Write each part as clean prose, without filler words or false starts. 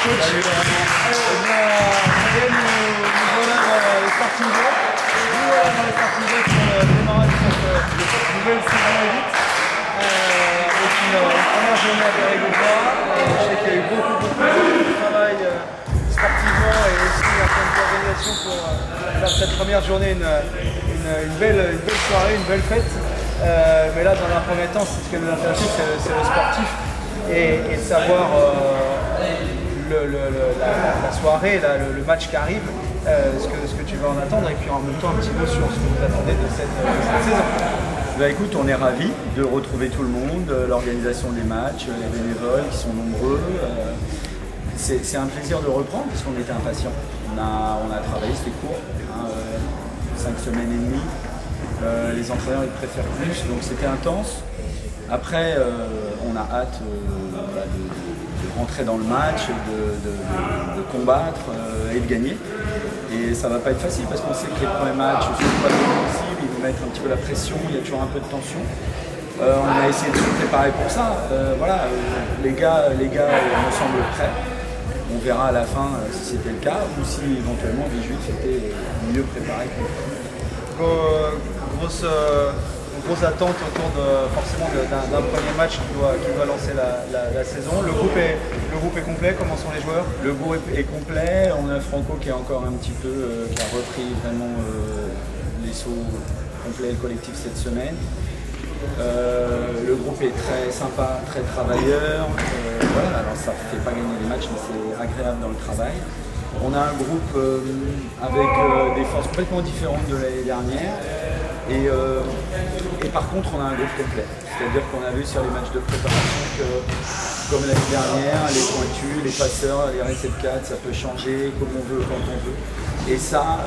coach. Salut Laurent. Samuel nous relève les starting blocks. Nous voilà dans les starting blocks pour le démarrage de cette nouvelle saison élite. Avec une première journée à Périgueux. Je sais qu'il y a eu beaucoup de travail sportivement et aussi en termes d'organisation pour faire cette première journée une belle soirée, une belle fête. Mais là, dans un premier temps, ce qui nous intéresse, c'est le sportif et de savoir la soirée, le match qui arrive, ce que tu vas en attendre, et puis en même temps un petit peu sur ce que vous attendez de cette saison. Bah écoute, on est ravis de retrouver tout le monde, l'organisation des matchs, les bénévoles qui sont nombreux. C'est un plaisir de reprendre parce qu'on était impatients. On a travaillé, c'était court, 5 semaines et demie. Les entraîneurs ils préfèrent plus, donc c'était intense. Après, on a hâte de rentrer dans le match, de combattre et de gagner. Et ça va pas être facile parce qu'on sait que les premiers matchs sont pas difficiles, ils nous mettent un petit peu la pression, il y a toujours un peu de tension. On a essayé de se préparer pour ça. Voilà, les gars me semblent prêts. On verra à la fin si c'était le cas ou si éventuellement Villejuif était mieux préparé que grosse attente autour forcément d'un premier match qui doit lancer la saison. Le groupe est complet, comment sont les joueurs? Le groupe est complet, on a Franco qui est encore un petit peu, qui a repris vraiment les sauts complets collectifs cette semaine. Le groupe est très sympa, très travailleur. Voilà, alors ça ne fait pas gagner les matchs, mais c'est agréable dans le travail. On a un groupe avec des forces complètement différentes de l'année dernière. Et par contre, on a un groupe complet. C'est-à-dire qu'on a vu sur les matchs de préparation que, comme l'année dernière, les pointus, les passeurs, les réceptacles, ça peut changer comme on veut, quand on veut. Et ça,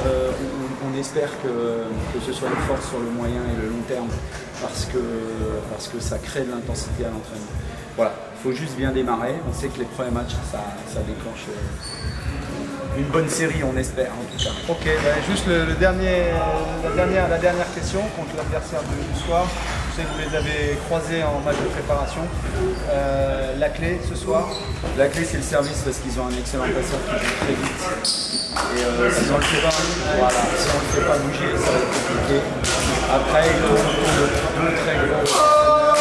on espère que ce soit une force sur le moyen et le long terme, parce que ça crée de l'intensité à l'entraînement. Voilà, il faut juste bien démarrer. On sait que les premiers matchs, ça déclenche une bonne série, on espère en tout cas. Ok, juste la dernière question contre l'adversaire du soir. Je sais que vous les avez croisés en match de préparation. La clé ce soir? La clé c'est le service parce qu'ils ont un excellent passeur qui joue très vite. Et si on le fait pas bouger, ça va être compliqué. Après, ils tournent autour de deux très gros entraîneurs.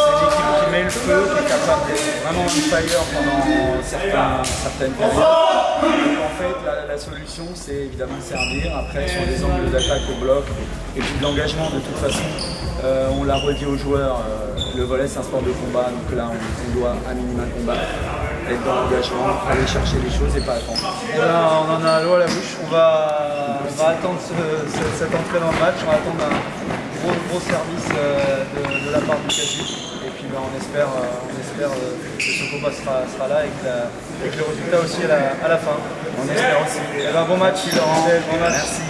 C'est l'équipe qui met le feu, qui est capable d'être vraiment on fire pendant certaines périodes. Donc en fait, la solution, c'est évidemment servir. Après, sur des angles d'attaque au bloc et puis de l'engagement, de toute façon, on l'a redit aux joueurs, le volley c'est un sport de combat, donc là on doit à minima combattre, être dans l'engagement, aller chercher les choses et pas attendre. Là, on en a l'eau à la bouche, on va attendre cette entrée dans le match, on va attendre un gros service de la part du Villejuif. Et puis on espère que ce combat sera là et que le résultat aussi à la fin. On espère aussi. Bon match, Laurent. Merci.